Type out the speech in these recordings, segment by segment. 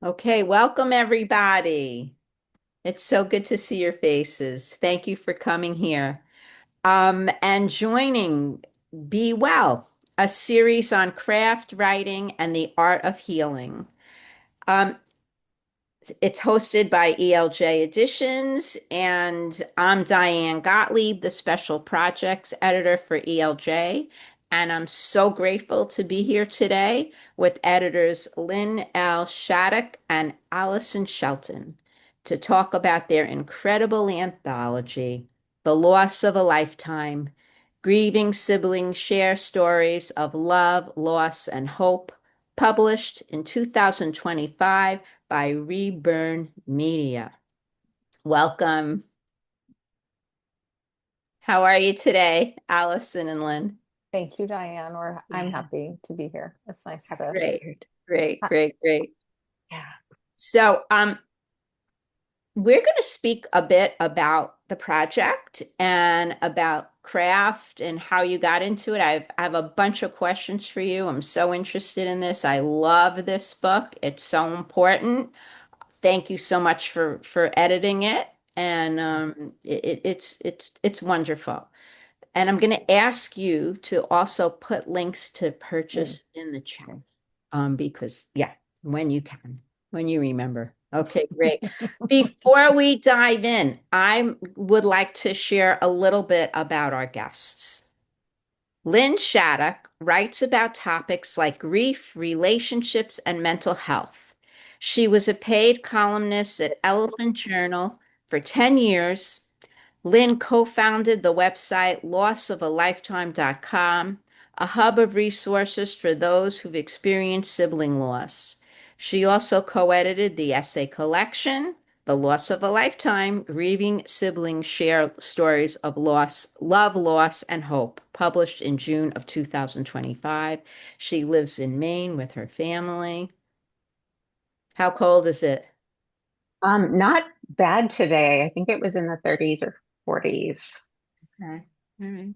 Okay, welcome everybody. It's so good to see your faces. Thank you for coming here. And joining Be Well, a series on craft writing and the art of healing. Um, it's hosted by ELJ Editions, and I'm Diane Gottlieb, the special projects editor for ELJ. And I'm so grateful to be here today with editors Lynn L. Shattuck and Allison Shelton to talk about their incredible anthology, The Loss of a Lifetime. Grieving siblings share stories of love, loss, and hope, published in 2025 by Reburn Media. Welcome. How are you today, Allison and Lynn? Thank you, Diane. I'm Yeah. happy to be here. It's nice to. Great, great, ha- great, great. Yeah. So, we're going to speak a bit about the project and about craft and how you got into it. I have a bunch of questions for you. I'm so interested in this. I love this book. It's so important. Thank you so much for editing it, and it's wonderful. And I'm going to ask you to also put links to Mm, purchase in the chat, okay. because yeah, when you can, when you remember. Okay, great. Before we dive in, I would like to share a little bit about our guests. Lynn Shattuck writes about topics like grief, relationships, and mental health. She was a paid columnist at Elephant Journal for 10 years. Lynn co-founded the website lossofalifetime.com, a hub of resources for those who've experienced sibling loss. She also co-edited the essay collection, The Loss of a Lifetime, Grieving Siblings Share Stories of Loss, Love, Loss, and Hope, published in June of 2025. She lives in Maine with her family. How cold is it? Not bad today. I think it was in the 30s or 40s. Okay. All right.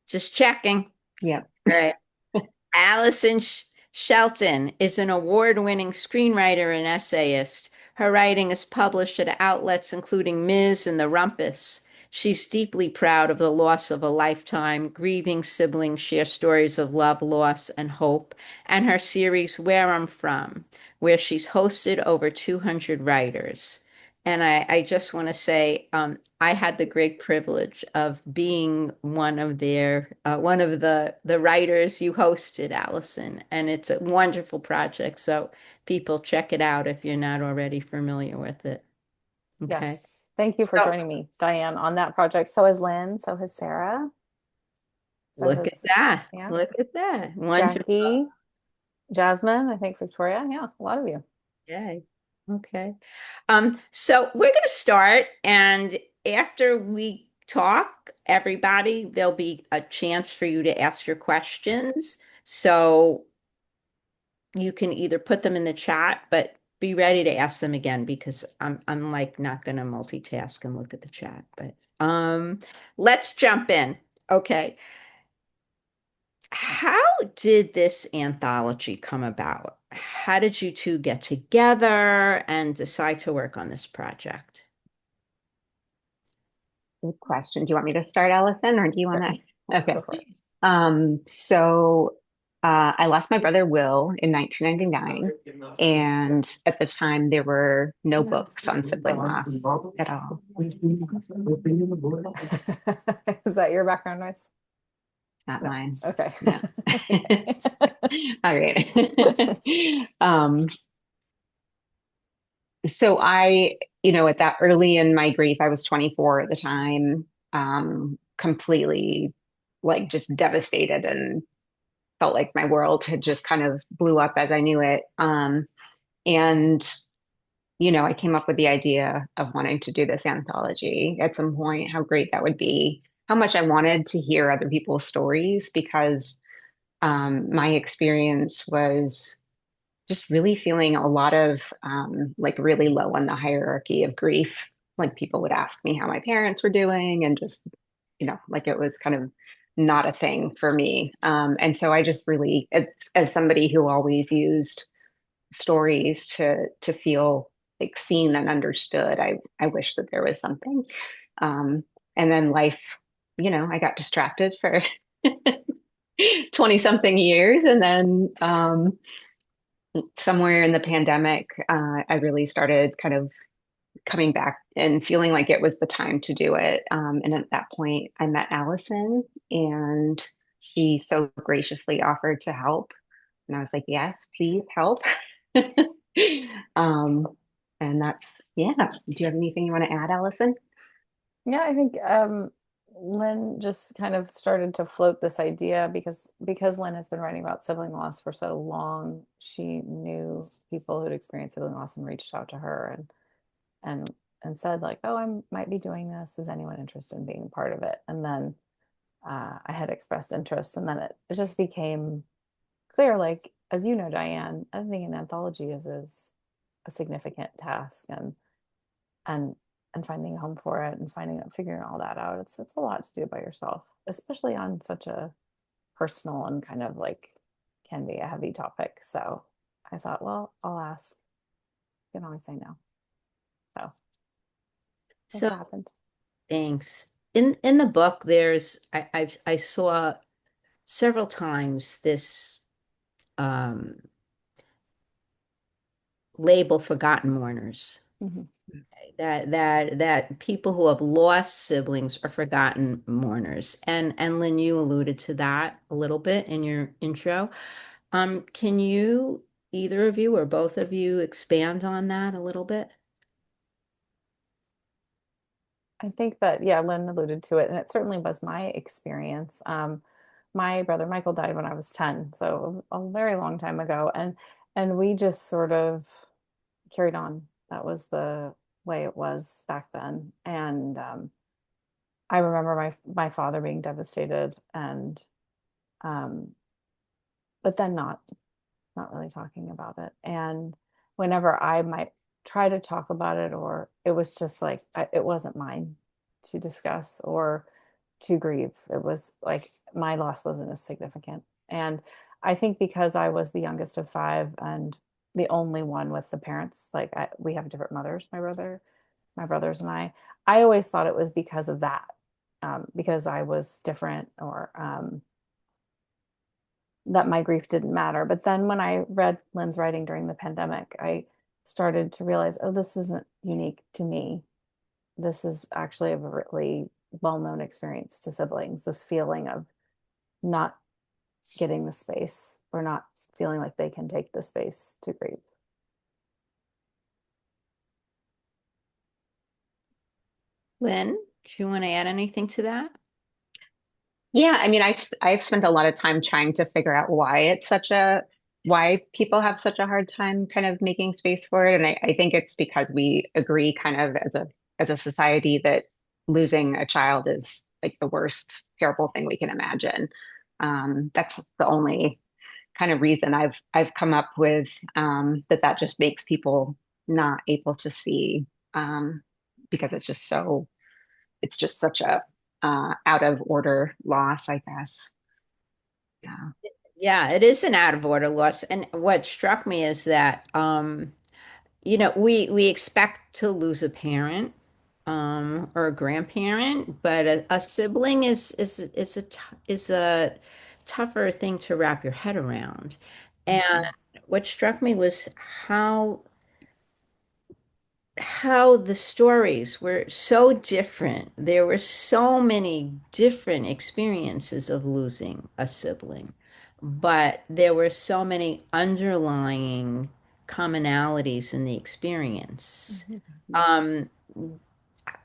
Just checking. Yep. All right. Allison Shelton is an award-winning screenwriter and essayist. Her writing is published at outlets including Ms. and The Rumpus. She's deeply proud of the loss of a lifetime. Grieving siblings share stories of love, loss, and hope, and her series Where I'm From, where she's hosted over 200 writers. And I just want to say, I had the great privilege of being one of the writers you hosted, Allison, and it's a wonderful project. So people check it out if you're not already familiar with it. Okay. Yes. Thank you for So joining me, Diane, on that project. So has Lynn. So has Sarah. So look has, at that. yeah, Look at that. Wonderful. Jackie, Jasmine, I think Victoria. Yeah, a lot of you. Yay. Okay. So we're going to start, and after we talk, everybody, there'll be a chance for you to ask your questions. So you can either put them in the chat, but be ready to ask them again because I'm like not gonna multitask and look at the chat. But let's jump in. Okay. How did this anthology come about? How did you two get together and decide to work on this project? Good question. Do you want me to start, Allison, or do you want Sure. to? Go Okay. for it. I lost my brother Will in 1999, and at the time there were no books on sibling loss at all. Is that your background noise? Not No. mine. Okay. No. All right. So at that early in my grief, I was 24 at the time, completely like just devastated and felt like my world had just kind of blew up as I knew it. And I came up with the idea of wanting to do this anthology at some point, how great that would be, how much I wanted to hear other people's stories because my experience was just really feeling a lot of like really low on the hierarchy of grief. Like people would ask me how my parents were doing, and just, like it was kind of not a thing for me. And so I just really, as somebody who always used stories to feel like seen and understood. I wish that there was something. Um, and then life, I got distracted for 20 something years. And then somewhere in the pandemic, I really started kind of coming back and feeling like it was the time to do it. And at that point, I met Allison, and she so graciously offered to help. And I was like, yes, please help. um, and that's, yeah. Do you have anything you want to add, Allison? Yeah, I think Lynn just kind of started to float this idea because Lynn has been writing about sibling loss for so long. She knew people who'd experienced sibling loss and reached out to her and and said like, "Oh, I might be doing this. Is anyone interested in being part of it?" And then I had expressed interest, and then it just became clear, like as you know, Diane, editing an anthology is a significant task, and and finding a home for it and figuring all that out. It's a lot to do by yourself, especially on such a personal and kind of like can be a heavy topic. So I thought, well, I'll ask. You can always say no. So that's So what happened. thanks. In the book, I saw several times this um, label forgotten mourners. Mhm. That people who have lost siblings are forgotten mourners. And Lynn, you alluded to that a little bit in your intro. Can you, either of you or both of you, expand on that a little bit? I think that, yeah, Lynn alluded to it, and it certainly was my experience. My brother Michael died when I was 10, so a very long time ago, and we just sort of carried on. That was the way it was back then. And I remember my father being devastated, and um, but then not really talking about it. And whenever I might try to talk about it, or it was just like it wasn't mine to discuss or to grieve. It was like my loss wasn't as significant. And I think because I was the youngest of five and the only one with the parents, like we have different mothers, my brothers and I always thought it was because of that, because I was different, or that my grief didn't matter. But then when I read Lynn's writing during the pandemic, I started to realize, oh, this isn't unique to me. This is actually a really well-known experience to siblings, this feeling of not getting the space or not feeling like they can take the space to grieve. Lynn, do you want to add anything to that? Yeah, I mean, I've spent a lot of time trying to figure out why people have such a hard time kind of making space for it. And I think it's because we agree kind of as a society that losing a child is like the worst terrible thing we can imagine. That's the only kind of reason I've come up with, that just makes people not able to see, because it's just such a out of order loss, I guess. Yeah. Yeah, it is an out of order loss. And what struck me is that we expect to lose a parent or a grandparent, but a sibling is a tougher thing to wrap your head around. And Mhm. what struck me was how how the stories were so different. There were so many different experiences of losing a sibling, but there were so many underlying commonalities in the experience. Mhm. Um,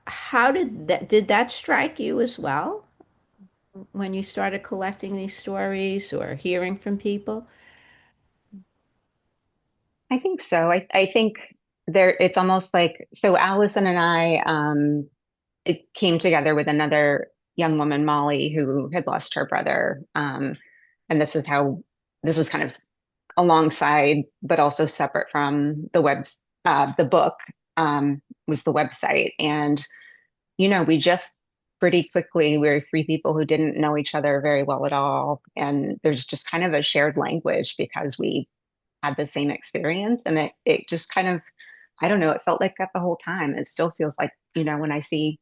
how did that strike you as well when you started collecting these stories or hearing from people? I think so. I think it's almost like, so Allison and I, it came together with another young woman, Molly, who had lost her brother. And this was kind of alongside, but also separate from the book, was the website. And, we just pretty quickly, we were three people who didn't know each other very well at all. And there's just kind of a shared language because we had the same experience. And it just kind of, I don't know, it felt like that the whole time. It still feels like, when I see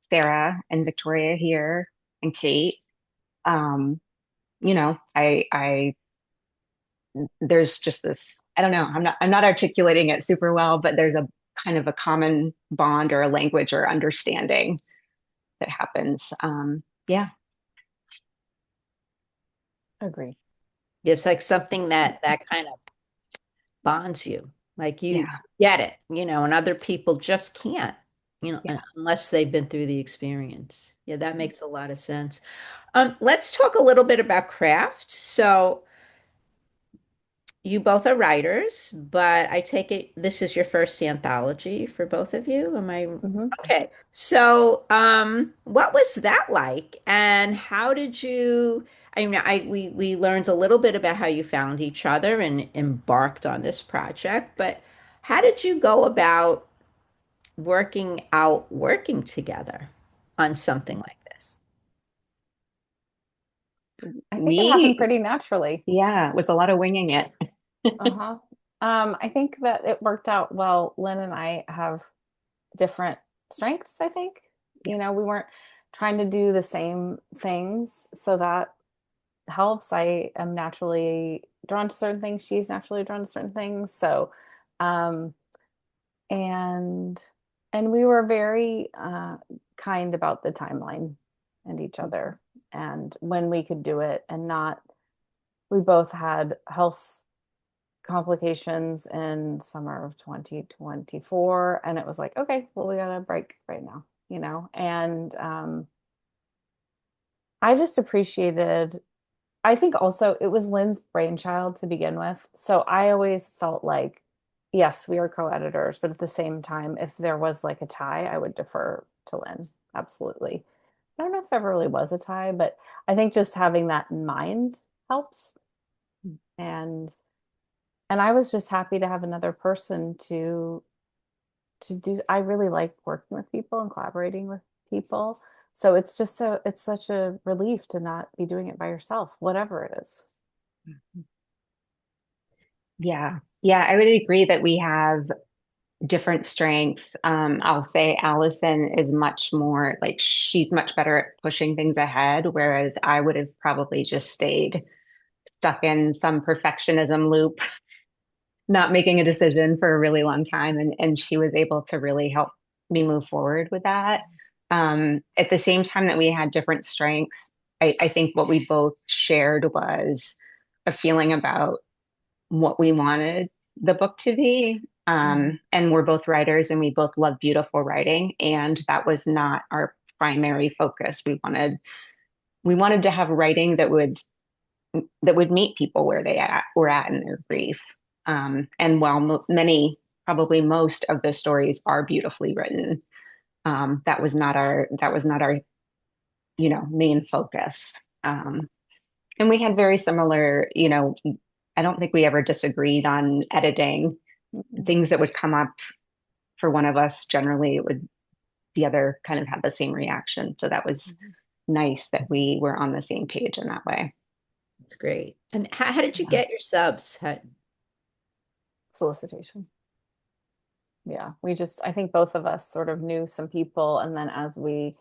Sarah and Victoria here and Kate, um, I there's just this, I don't know, I'm not articulating it super well, but there's a kind of a common bond or a language or understanding that happens. Yeah. Agree. It's like something that kind of bonds you. Like you Yeah. get it, and other people just can't, Yeah. unless they've been through the experience. Yeah, that makes a lot of sense. Let's talk a little bit about craft. So you both are writers, but I take it this is your first anthology for both of you. Am I Hmm. okay? So, what was that like, and how did you? I mean, we learned a little bit about how you found each other and embarked on this project, but how did you go about working together on something like this? I think it happened We, pretty naturally. yeah, it was a lot of winging it. Uh-huh. I think that it worked out well. Lynn and I have different strengths, I think. Yeah. We weren't trying to do the same things, so that helps. I am naturally drawn to certain things. She's naturally drawn to certain things. So, um, and we were very kind about the timeline and each other and when we could do it and not. We both had health complications in summer of 2024, and it was like, okay, well, we got a break right now, and I just appreciated. I think also it was Lynn's brainchild to begin with. So I always felt like, yes, we are co-editors, but at the same time, if there was like a tie, I would defer to Lynn. Absolutely. I don't know if there ever really was a tie, but I think just having that in mind helps. And I was just happy to have another person to do. I really like working with people and collaborating with people. So it's such a relief to not be doing it by yourself, whatever it is. Yeah. Yeah. I would agree that we have different strengths. I'll say Allison is much more like she's much better at pushing things ahead, whereas I would have probably just stayed stuck in some perfectionism loop, not making a decision for a really long time. And she was able to really help me move forward with that. At the same time that we had different strengths, I think what we both shared was a feeling about what we wanted the book to be. Mhm. And we're both writers and we both love beautiful writing. And that was not our primary focus. We wanted to have writing that would meet people where were at in their grief. And while probably most of the stories are beautifully written, that was not our main focus. And we had very similar, I don't think we ever disagreed on editing. Mhm. Things that would come up for one of us, generally it would the other kind of had the same reaction. So that was Mhm. nice that we were on the same page in that way. It's great. And how did you Yeah. get your subs? Solicitation. Yeah, I think both of us sort of knew some people, and then as we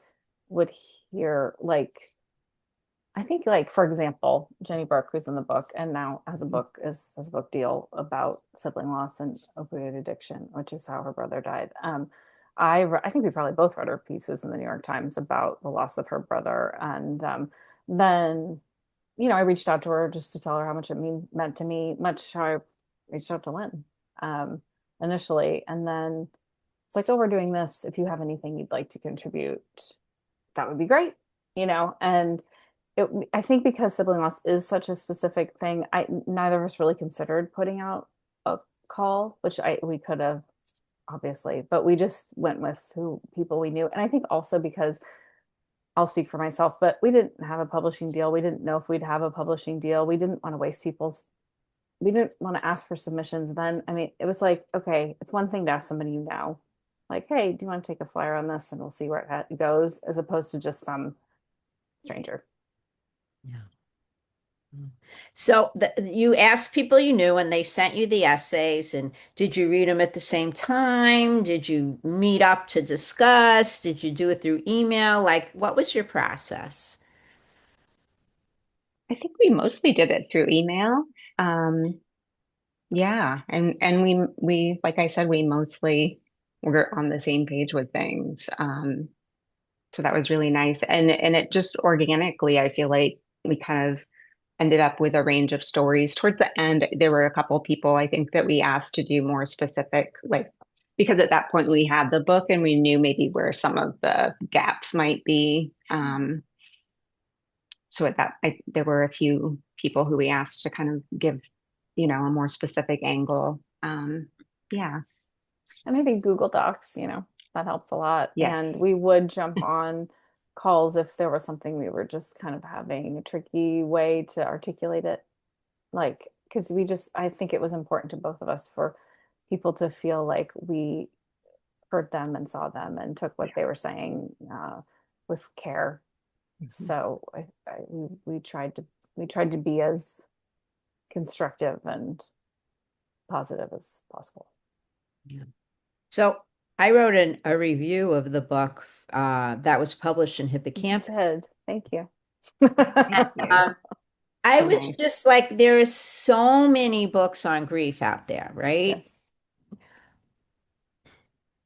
would hear, like, I think, like, for example, Jenny Burke, who's in the book and now has a book deal about sibling loss and opioid addiction, which is how her brother died. I think we probably both read her pieces in the New York Times about the loss of her brother, and then I reached out to her just to tell her how much meant to me, much how I reached out to Lynn um, initially, and then it's like, oh, we're doing this. If you have anything you'd like to contribute, that would be great, and I think because sibling loss is such a specific thing, neither of us really considered putting out a call, which we could have obviously, but we just went with who people we knew. And I think also because I'll speak for myself, but we didn't have a publishing deal. We didn't know if we'd have a publishing deal. We didn't want to ask for submissions then. I mean, it was like, okay, it's one thing to ask somebody you know, like, hey, do you want to take a flyer on this? And we'll see where it goes, as opposed to just some stranger. Yeah. So you asked people you knew and they sent you the essays, and did you read them at the same time? Did you meet up to discuss? Did you do it through email? Like, what was your process? I think we mostly did it through email. Um, yeah, and we like I said, we mostly were on the same page with things. So that was really nice. And it just organically, I feel like we kind of ended up with a range of stories. Towards the end, there were a couple people I think that we asked to do more specific, like because at that point we had the book and we knew maybe where some of the gaps might be. So at that, there were a few people who we asked to kind of give, a more specific angle. Yeah. And I think Google Docs, that helps a lot. And Yes. we would jump on calls if there was something we were just kind of having a tricky way to articulate it. Like, because I think it was important to both of us for people to feel like we heard them and saw them and took what they were saying with care. Mhm. So we tried to be as constructive and positive as possible. Yeah. So I wrote a review of the book that was published in You Hippocampus. did. Thank you. Thank you. I So was nice. just like, there is so many books on grief out there, right? Yes.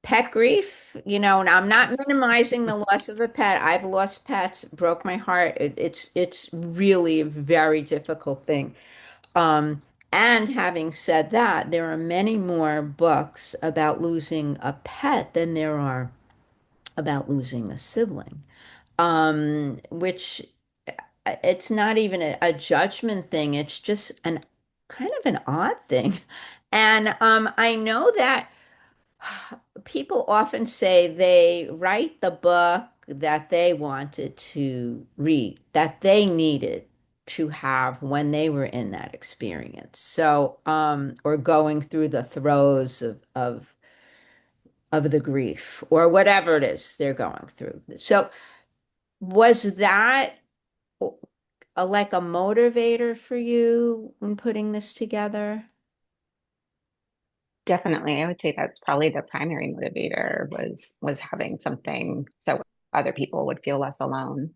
Pet grief, and I'm not minimizing the loss of a pet. I've lost pets, broke my heart. It's really a very difficult thing. Um, and having said that, there are many more books about losing a pet than there are about losing a sibling. Which it's not even a judgment thing. It's just an kind of an odd thing. And I know that people often say they write the book that they wanted to read, that they needed to have when they were in that experience. So, or going through the throes of the grief or whatever it is they're going through. So, was that like a motivator for you in putting this together? Definitely. I would say that's probably the primary motivator was having something so other people would feel less alone.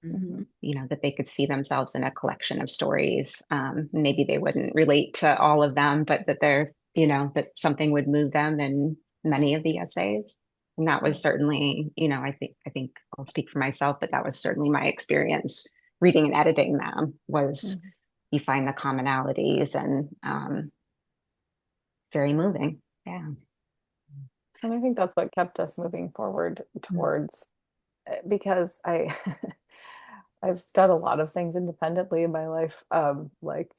Hmm. That they could see themselves in a collection of stories. Maybe they wouldn't relate to all of them, but that that something would move them in many of the essays. And that was certainly, I think I'll speak for myself, but that was certainly my experience reading and editing them was Mhm. you find the commonalities and very moving. Yeah. And I think that's what kept us moving forward Mm. towards because I've done a lot of things independently in my life. Like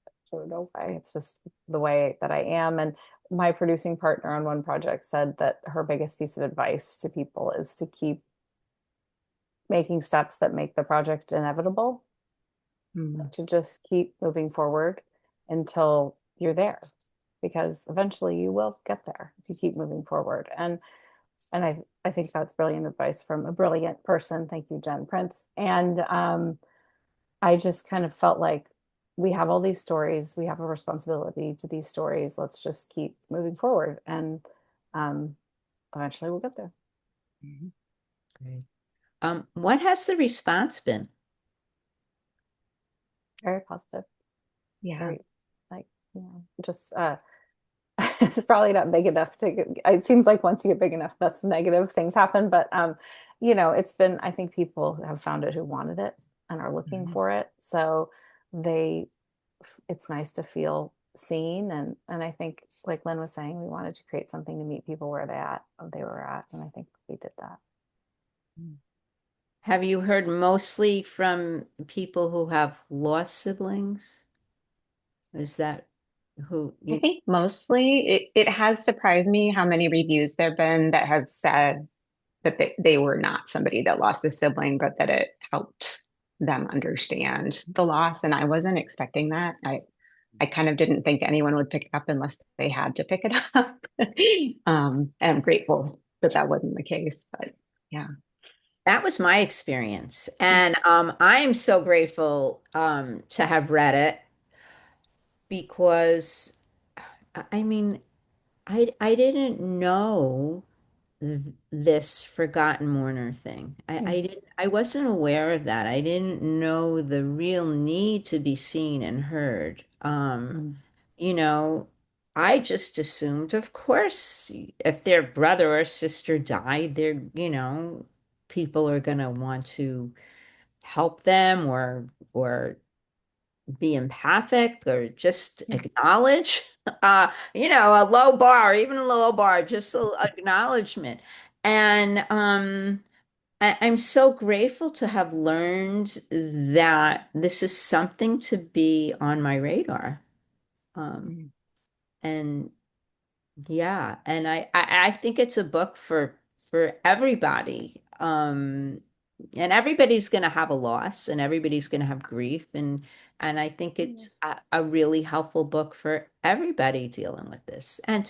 I don't know why. It's just the way that I am. And my producing partner on one project said that her biggest piece of advice to people is to keep making steps that make the project inevitable, Mm. to just keep moving forward until you're there, because eventually you will get there if you keep moving forward. And I think that's brilliant advice from a brilliant person. Thank you, Jen Prince. And I just kind of felt like we have all these stories, we have a responsibility to these stories. Let's just keep moving forward, and um, eventually we'll get there. Mhm. Great. What has the response been? Very positive. Yeah. Very like just it's probably not big enough to it seems like once you get big enough that's negative things happen, but it's been, I think people have found it who wanted it and are looking Mhm. for it, so they it's nice to feel seen. And I think, like Lynn was saying, we wanted to create something to meet people where they were at, and I think we did that. Have you heard mostly from people who have lost siblings? Is that who I you? think mostly it has surprised me how many reviews there have been that have said that they were not somebody that lost a sibling, but that it helped them understand the loss. And I wasn't expecting that. I kind of didn't think anyone would pick it up unless they had to pick it up. And I'm grateful that that wasn't the case. But yeah. that was my experience. And I'm so grateful to have read it because I mean, I didn't know this forgotten mourner thing. I wasn't aware of that. I didn't know the real need to be seen and heard. Mm. You know, I just assumed, of course, if their brother or sister died, people are gonna want to help them or be empathic or just Yeah. acknowledge a low bar, even a low bar, just a acknowledgement. And I'm so grateful to have learned that this is something to be on my radar. um Mm. and yeah, and I think it's a book for everybody. And everybody's going to have a loss, and everybody's going to have grief, and I think it's a really helpful book for everybody dealing with this, and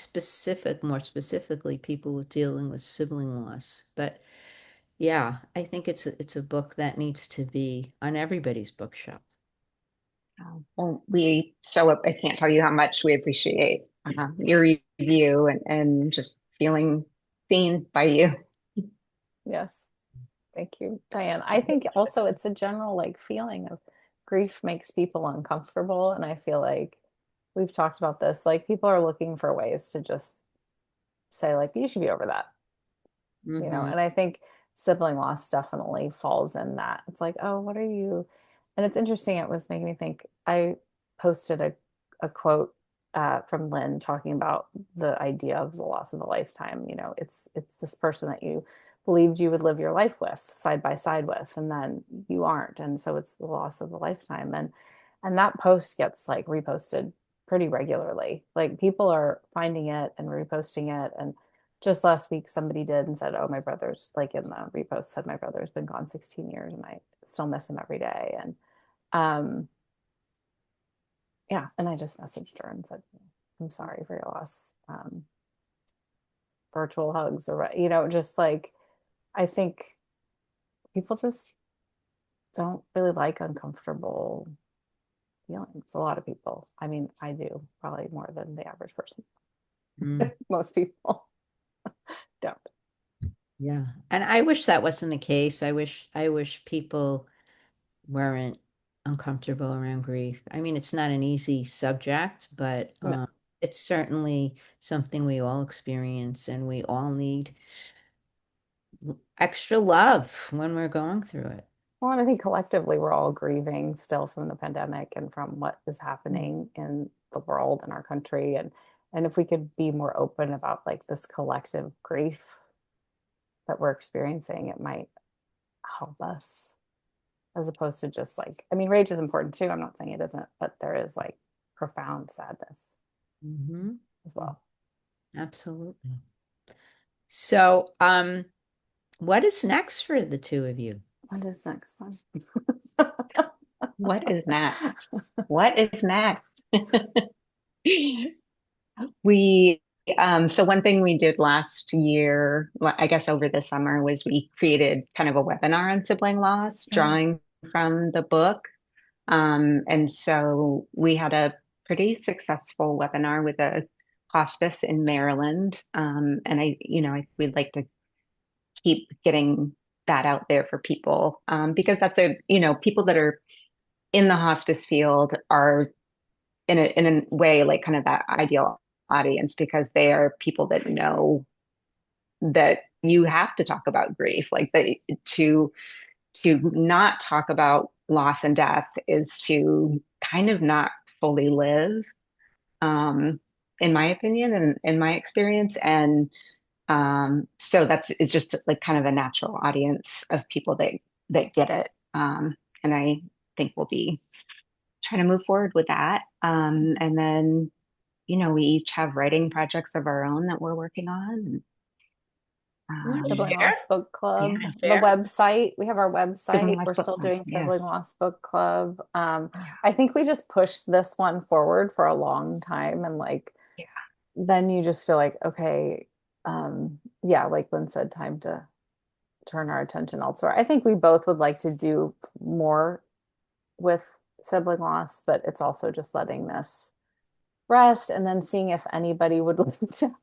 more specifically, people with dealing with sibling loss. But yeah, I think it's a book that needs to be on everybody's bookshelf. Well, I can't tell you how much we appreciate your review and just feeling seen by you. Yes. Thank you, Diane. I think also it's a general like feeling of grief makes people uncomfortable. And I feel like we've talked about this, like people are looking for ways to just say, like, you should be over that, Hmm. and I think sibling loss definitely falls in that. It's like, oh, what are you? And it's interesting, it was making me think. I posted a quote from Lynn talking about the idea of the loss of a lifetime. It's this person that you believed you would live your life with, side by side with, and then you aren't, and so it's the loss of a lifetime. And that post gets like reposted pretty regularly. Like people are finding it and reposting it. And just last week somebody did and said, oh, my brother's, like, in the repost said, my brother's been gone 16 years and I still miss him every day. And um yeah, and I just messaged her and said, I'm sorry for your loss. Virtual hugs, or just like, I think people just don't really like uncomfortable feelings. A lot of people, I mean, I do, probably more than the average person. Most people don't. Yeah. And I wish that wasn't the case. I wish people weren't uncomfortable around grief. I mean, it's not an easy subject, but No. it's certainly something we all experience, and we all need extra love when we're going through it. Well, and I think collectively we're all grieving still from the pandemic and from what is happening in the world and our country. And if we could be more open about like this collective grief that we're experiencing, it might help us, as opposed to just like, I mean, rage is important too. I'm not saying it isn't, but there is like profound sadness Hmm. as well. Absolutely. So, what is next for the two of you? What is next one? What is next? What is next? We so one thing we did last year, I guess over the summer, was we created kind of a webinar on sibling loss, drawing from the book. And so we had a pretty successful webinar with a hospice in Maryland. And we'd like to keep getting that out there for people, because people that are in the hospice field are in a way like kind of that ideal audience, because they are people that know that you have to talk about grief, like to not talk about loss and death is to kind of not fully live, um, in my opinion and in my experience. And so it's just like kind of a natural audience of people that get it. And I think we'll be trying to move forward with that. And then, we each have writing projects of our own that we're working on. You want to Sibling share? Loss Book Yeah, Club, the Share? website. We have our Sibling website. Life We're Book still Club. doing Sibling Yes. Loss Book Club. Yeah. I think we just pushed this one forward for a long time, and like Yeah. then you just feel like, okay, yeah, like Lynn said, time to turn our attention elsewhere. I think we both would like to do more with sibling loss, but it's also just letting this rest and then seeing if anybody would like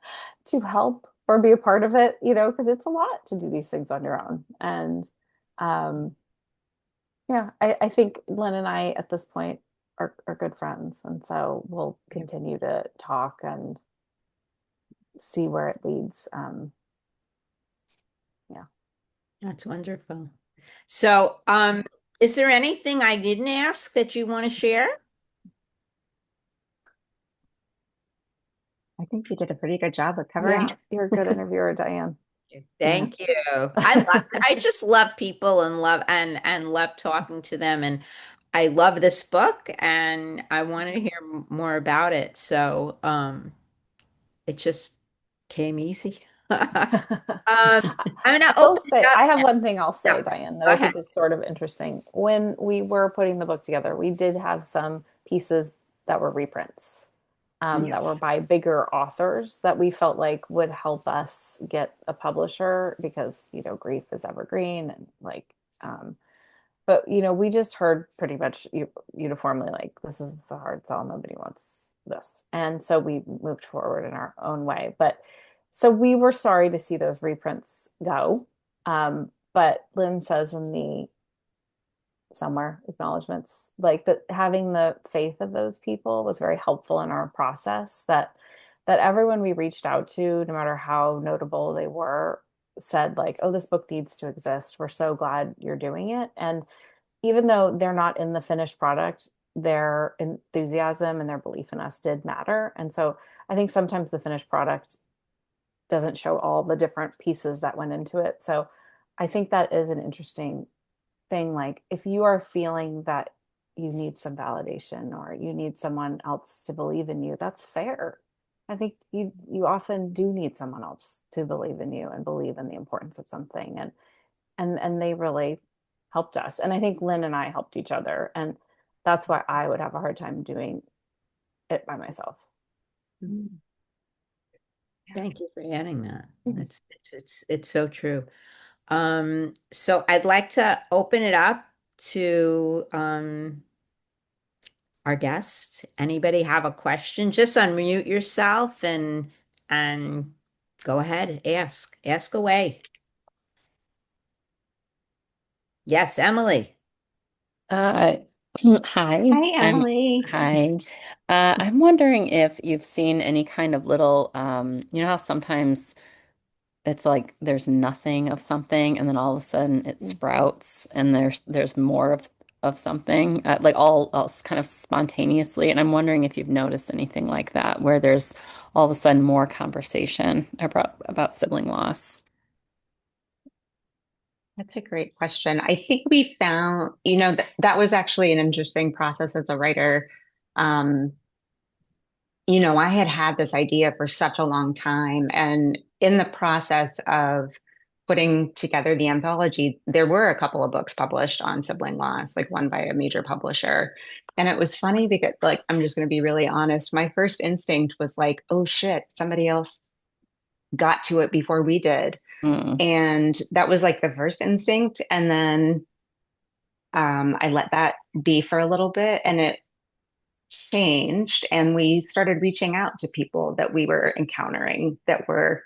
to help or be a part of it, because it's a lot to do these things on your own. And um, yeah, I think Lynn and I at this point are good friends, and so we'll continue to talk and see where it leads. Yeah. That's wonderful. So, is there anything I didn't ask that you want to share? I think you did a pretty good job of Yeah, covering. you're a good interviewer, Diane. Yeah. Thank you. I just love people and love talking to them, and I love this book and I want to hear more about it. So, it just came easy. I'm gonna I will open it say, up I have now. one thing I'll say, No, Diane, that go I ahead. think is sort of interesting. When we were putting the book together, we did have some pieces that were reprints, that were Yes. by bigger authors that we felt like would help us get a publisher because, grief is evergreen and but we just heard pretty much uniformly like this is the hard sell, nobody wants this, and so we moved forward in our own way. But so we were sorry to see those reprints go, but Lynn says in the somewhere acknowledgments like that having the faith of those people was very helpful in our process, that everyone we reached out to, no matter how notable they were, said like, oh, this book needs to exist, we're so glad you're doing it. And even though they're not in the finished product, their enthusiasm and their belief in us did matter. And so I think sometimes the finished product doesn't show all the different pieces that went into it. So I think that is an interesting thing. Like if you are feeling that you need some validation or you need someone else to believe in you, that's fair. I think you often do need someone else to believe in you and believe in the importance of something. And they really helped us. And I think Lynn and I helped each other. And that's why I would have a hard time doing it by myself. Mm. Thank you for adding that. It's so true. So I'd like to open it up to our guests. Anybody have a question? Just unmute yourself and go ahead, ask. Ask away. Yes, Emily. Uh, hi, Hi, Emily. hi. I'm wondering if you've seen any kind of little, you know how sometimes it's like there's nothing of something and then all of a sudden it sprouts and there's more of something, like all kind of spontaneously. And I'm wondering if you've noticed anything like that where there's all of a sudden more conversation about sibling loss. That's a great question. I think we found, that was actually an interesting process as a writer. Um, I had had this idea for such a long time. And in the process of putting together the anthology, there were a couple of books published on sibling loss, like one by a major publisher. And it was funny because, like, I'm just going to be really honest. My first instinct was like, oh shit, somebody else got to it before we did. Mm, And that was like the first instinct. And then I let that be for a little bit and it changed. And we started reaching out to people that we were encountering that were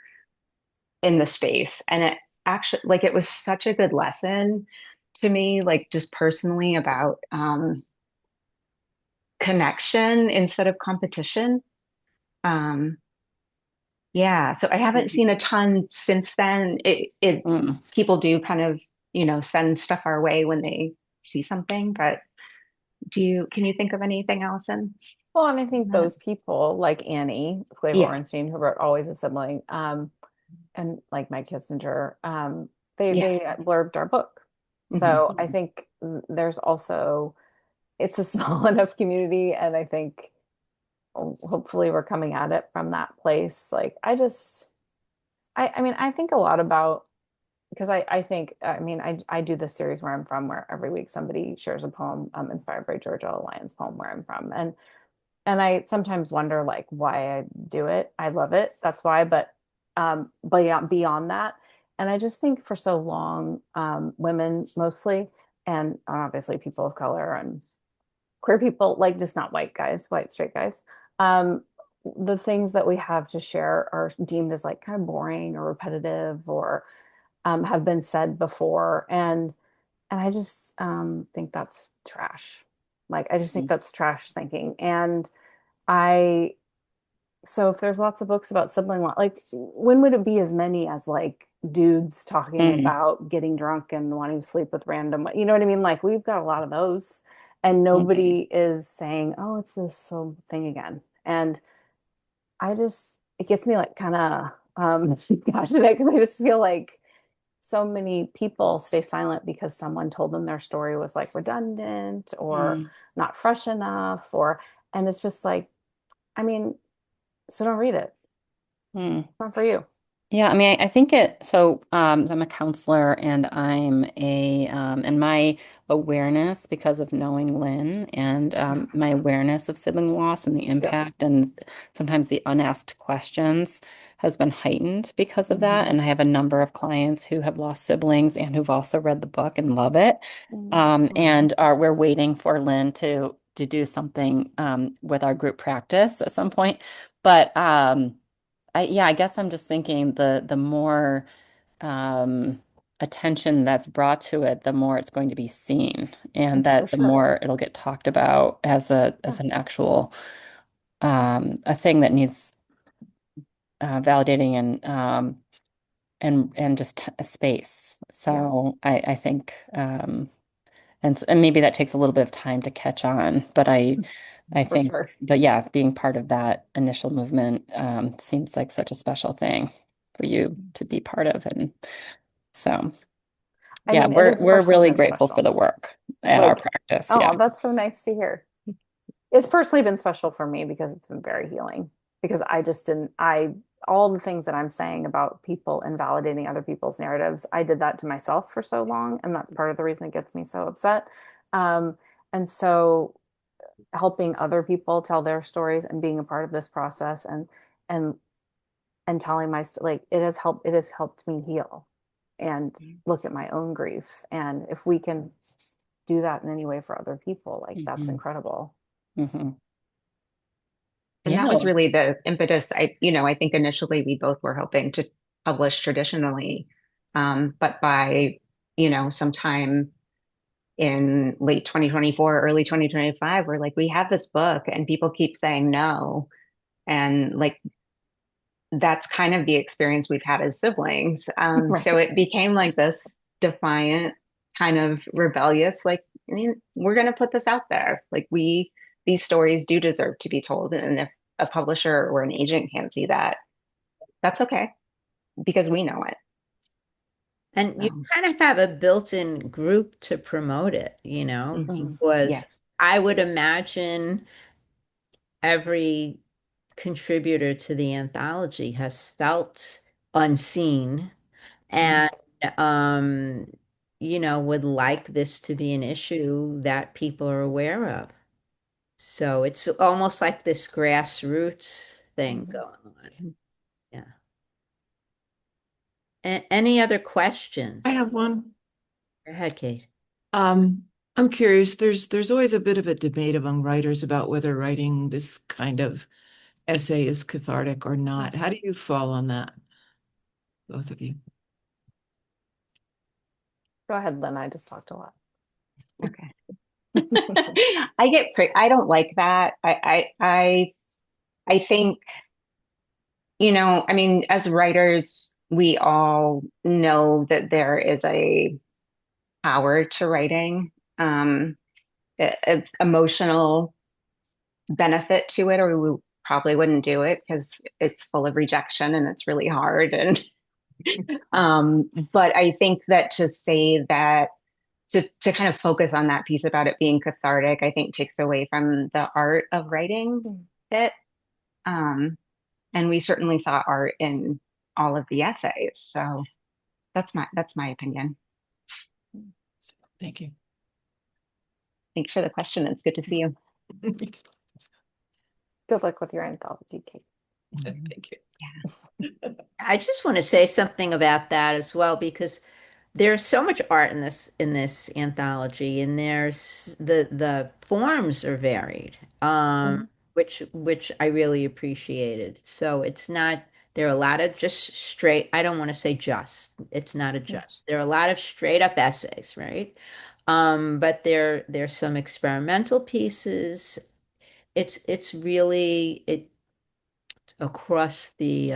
in the space. And it actually, like, it was such a good lesson to me, like, just personally about connection instead of competition. Um, yeah. So I haven't seen a ton since then. mm. People do kind of, send stuff our way when they see something, but can you think of anything, Allison? Well, and I think those people like Annie Clay Yeah. Orenstein, who wrote Always a Sibling, and like Mike Kissinger, they Yes. blurbed our book. Hmm. So I think there's also it's a small enough community, and I think hopefully we're coming at it from that place. Like I mean, I think a lot about because I think I mean I do this series where I'm from, where every week somebody shares a poem inspired by Georgia Lyons poem where I'm from, and I sometimes wonder like why I do it. I love it. That's why. But beyond that, And I just think for so long, women mostly, and obviously people of color and queer people, like just not white guys, white straight guys, um, the things that we have to share are deemed as like kind of boring or repetitive or have been said before. And I just think that's trash. Like, I just think that's trash thinking. And I, so if there's lots of books about sibling law, like, when would it be as many as like dudes talking Mm, about getting drunk and wanting to sleep with random, you know what I mean? Like, we've got a lot of those, and mhm, nobody is saying, oh, it's this whole thing again. And I just, it gets me like kind of passionate because I just feel like so many people stay silent because someone told them their story was like redundant or mm, not fresh enough, or, and it's just like, I mean, so don't read it. mm. It's not for you. Yeah, I mean, I think so I'm a counselor and and my awareness because of knowing Lynn and my awareness of sibling loss and the Yep. impact and sometimes the unasked questions has been heightened because of that. Mhm. And I have a number of clients who have lost siblings and who've also read the book and love it. Mhm. And we're waiting for Lynn to do something with our group practice at some point. But yeah, I guess I'm just thinking the more um, attention that's brought to it, the more it's going to be seen, and For that the sure. more it'll get talked about as Yeah. an actual a thing that needs validating and just a space. Yeah. So I think and maybe that takes a little bit of time to catch on, but I For think sure. that yeah, being part of that initial movement seems like such a special thing for you to be part of, and so I yeah, mean, it has we're personally really been grateful for special. the work at our Like, practice. Yeah. oh, that's so nice to hear. It's personally been special for me because it's been very healing. Because I just didn't, all the things that I'm saying about people invalidating other people's narratives, I did that to myself for so long. And that's part of the reason it gets me so upset. Um, and so helping other people tell their stories and being a part of this process and and telling like it has helped me heal and look at my own grief. And if we can do that in any way for other people, like that's Hmm. incredible. Hmm. And Yeah. that was really the impetus. I think initially we both were hoping to publish traditionally. But by, sometime in late 2024, early 2025, we're like, we have this book and people keep saying no. And like, that's kind of the experience we've had as siblings. So Right. it became like this defiant, kind of rebellious, like, I mean, we're going to put this out there. Like, these stories do deserve to be told. And if a publisher or an agent can't see that, that's okay because we know it. And you So, kind of have a built-in group to promote it, you know, mhm. because Yes. I would imagine every contributor to the anthology has felt unseen Mhm. and would like this to be an issue that people are aware of. So it's almost like this grassroots thing Mhm. going on. Yeah. Any other I questions? have one. Go ahead, Kate. I'm curious, there's always a bit of a debate among writers about whether writing this kind of essay is cathartic or not. How do you fall on that, both of you? Go ahead, Lynn. I just talked a lot. Okay. I don't like that. I think, I mean, as writers, we all know that there is a power to writing, um, emotional benefit to it, or we probably wouldn't do it because it's full of rejection and it's really hard. And but I think that to say that to kind of focus on that piece about it being cathartic, I think takes away from the art of writing Mm. it. Um, and we certainly saw art in all of the essays. So that's my opinion. Thank you. Thanks for the question. It's good to see you. Good luck with your anthology, Kate. Thank you. Yeah. I just want to say something about that as well because there's so much art in this anthology, and there's the forms are varied, Mhm. which I really appreciated. So it's not there are a lot of just straight. I don't want to say just. It's not a Yeah. just. There are a lot of straight up essays, right? But there's some experimental pieces. It's really it across the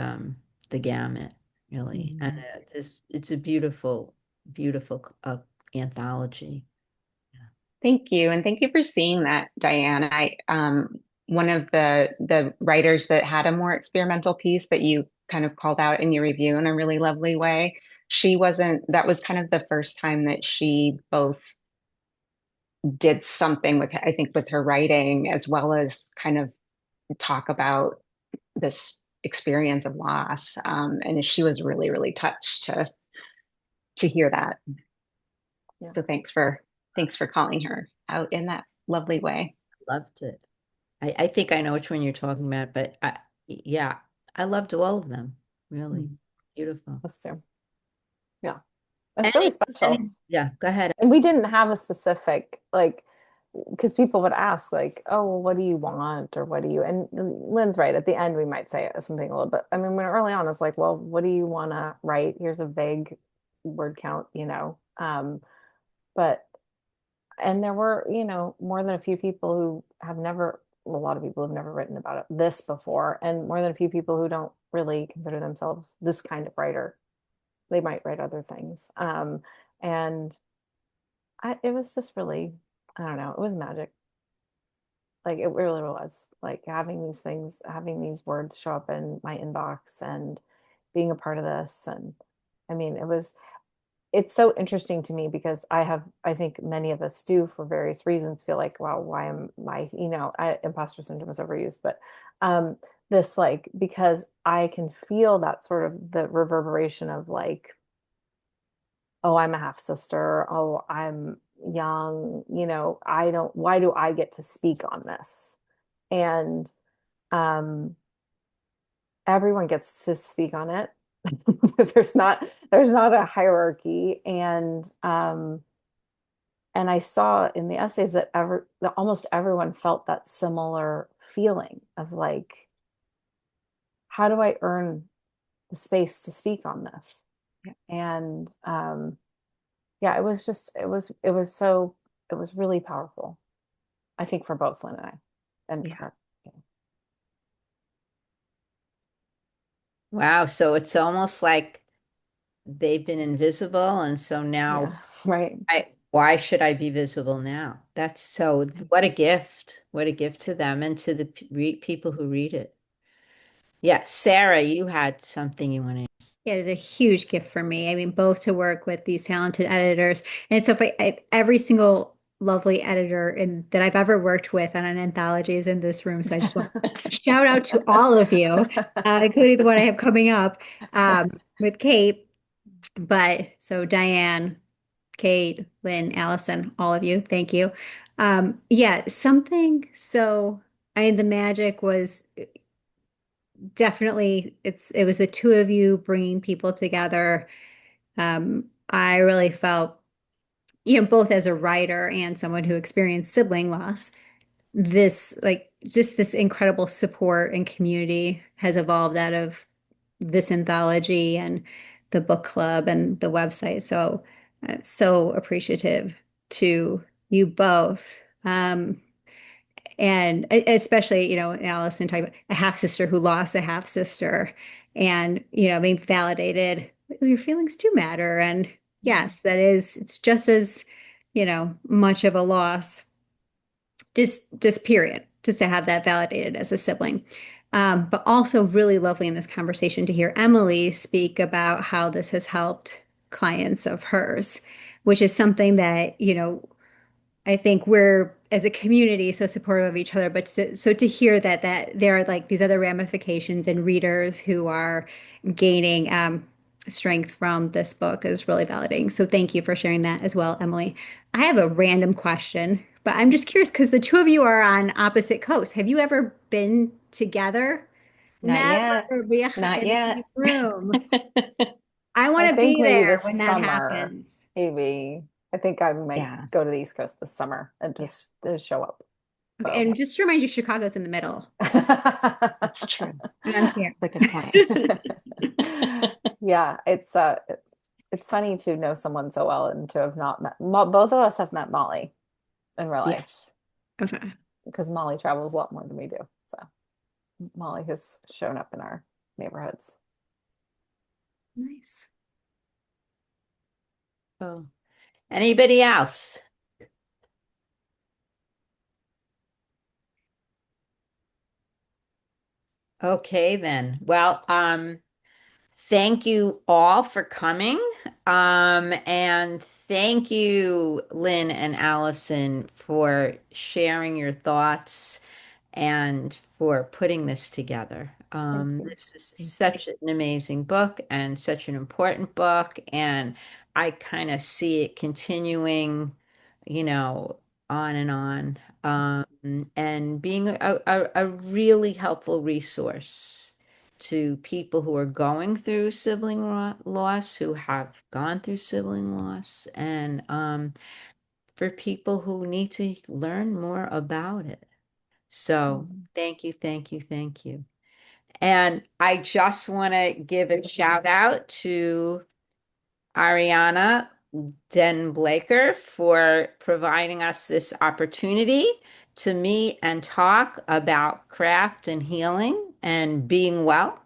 gamut, really. And Mhm. it's a beautiful, beautiful anthology. Thank you, and thank you for seeing that, Diane. I one of the writers that had a more experimental piece that you kind of called out in your review in a really lovely way. She wasn't, that was kind of the first time that she both did something with, I think, with her writing as well as kind of talk about this experience of loss. And she was really, really touched to hear that. Yeah. So thanks for calling her out in that lovely way. Loved it. I think I know which one you're talking about, but yeah, I loved all of them. Really Mm. beautiful. Us too. Yeah. It's really Any, special. yeah, go ahead. And we didn't have a specific, like, because people would ask, like, oh, well, what do you want? Or what do you, and Lynn's right. At the end, we might say something a little bit. I mean, when early on, it's like, well, what do you want to write? Here's a vague word count, you know. But, and there were, you know, more than a few people who have never, a lot of people have never written about this before, and more than a few people who don't really consider themselves this kind of writer. They might write other things. And it was just really, I don't know, it was magic. Like it really was. Like having these things, having these words show up in my inbox and being a part of this. And I mean, it's so interesting to me because I think many of us do for various reasons feel like, wow, why am I, imposter syndrome is overused, but um, this like, because I can feel that sort of the reverberation of like, oh, I'm a half sister. Oh, I'm young. I don't, why do I get to speak on this? And um, everyone gets to speak on it. There's not a hierarchy. And I saw in the essays that almost everyone felt that similar feeling of like, how do I earn the space to speak on this? Yeah. And yeah, it was really powerful. I think for both Lynn and I. And Yeah. yeah. Wow, so it's almost like they've been invisible, and so now Yeah, right. I why should I be visible now? That's so what a gift. What a gift to them and to the people who read it. Yeah, Sarah, you had something you wanted. Yeah, it was a huge gift for me. I mean, both to work with these talented editors. And so every single lovely editor that I've ever worked with on an anthology is in this room. So I just want to shout out to all of you, including the one I have coming up with Kate. But so Diane, Kate, Lynn, Allison, all of you, thank you. Yeah, something. So the magic was definitely it was the two of you bringing people together. I really felt, both as a writer and someone who experienced sibling loss, this like just this incredible support and community has evolved out of this anthology and the book club and the website. So so appreciative to you both. And especially, Allison talking about a half sister who lost a half sister and, being validated, your feelings do matter. And yes, it's just as, much of a loss, just period, just to have that validated as a sibling. But also really lovely in this conversation to hear Emily speak about how this has helped clients of hers, which is something that, I think we're as a community so supportive of each other, but so to hear that there are like these other ramifications and readers who are gaining strength from this book is really validating. So thank you for sharing that as well, Emily. I have a random question, but I'm just curious because the two of you are on opposite coasts. Have you ever been together Not yet. Never be in Not the yet. same room. I want I to think be maybe there this when that summer, happens. maybe. I think I might Yeah. go to the East Coast this summer and Yeah. just show up. Okay, So. and just to remind you, Chicago's in the middle, That's true. and I'm here. That's a good point. Yeah, it's funny to know someone so well and to have not met. Both of us have met Molly in real life Yes. Okay. because Molly travels a lot more than we do. So Molly has shown up in our neighborhoods. Nice. Oh. Anybody else? Okay, then. Well, thank you all for coming. And thank you, Lynn and Allison, for sharing your thoughts and for putting this together. Thank you. This is Thank such an amazing book and such an important book, and I kind of see it continuing, you know, on and on, and being a really helpful resource to people who are going through sibling loss, who have gone through sibling loss, and for people who need to learn more about it. So Mhm. thank you, thank you, thank you. And I just want to give a shout out to Ariana Den Blaker for providing us this opportunity to meet and talk about craft and healing and being well.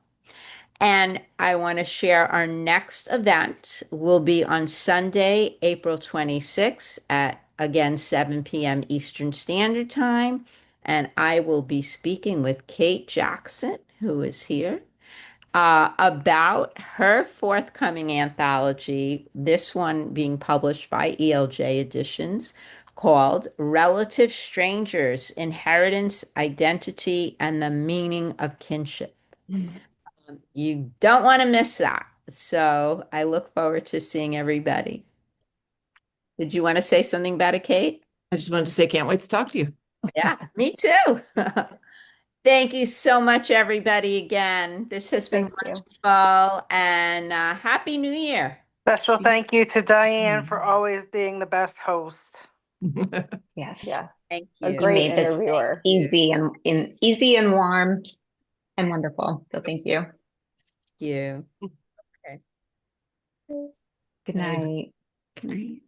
And I want to share our next event will be on Sunday, April 26th at again 7 p.m. Eastern Standard Time. And I will be speaking with Kate Jackson, who is here, about her forthcoming anthology, this one being published by ELJ Editions, called Relative Strangers: Inheritance, Identity, and the Meaning of Kinship. You don't want to miss that. So I look forward to seeing everybody. Did you want to say something about it, Kate? I just wanted to say, can't wait to talk to you. Yeah, me too. Thank you so much, everybody, again. This has been Thank you. wonderful, and Happy New Year. Special thank you to Diane for always being the best host. Yes. Yeah, Thank a you. You great made this interviewer. easy and easy and warm and wonderful. So thank you. Thank you. Okay. Good night. Good night.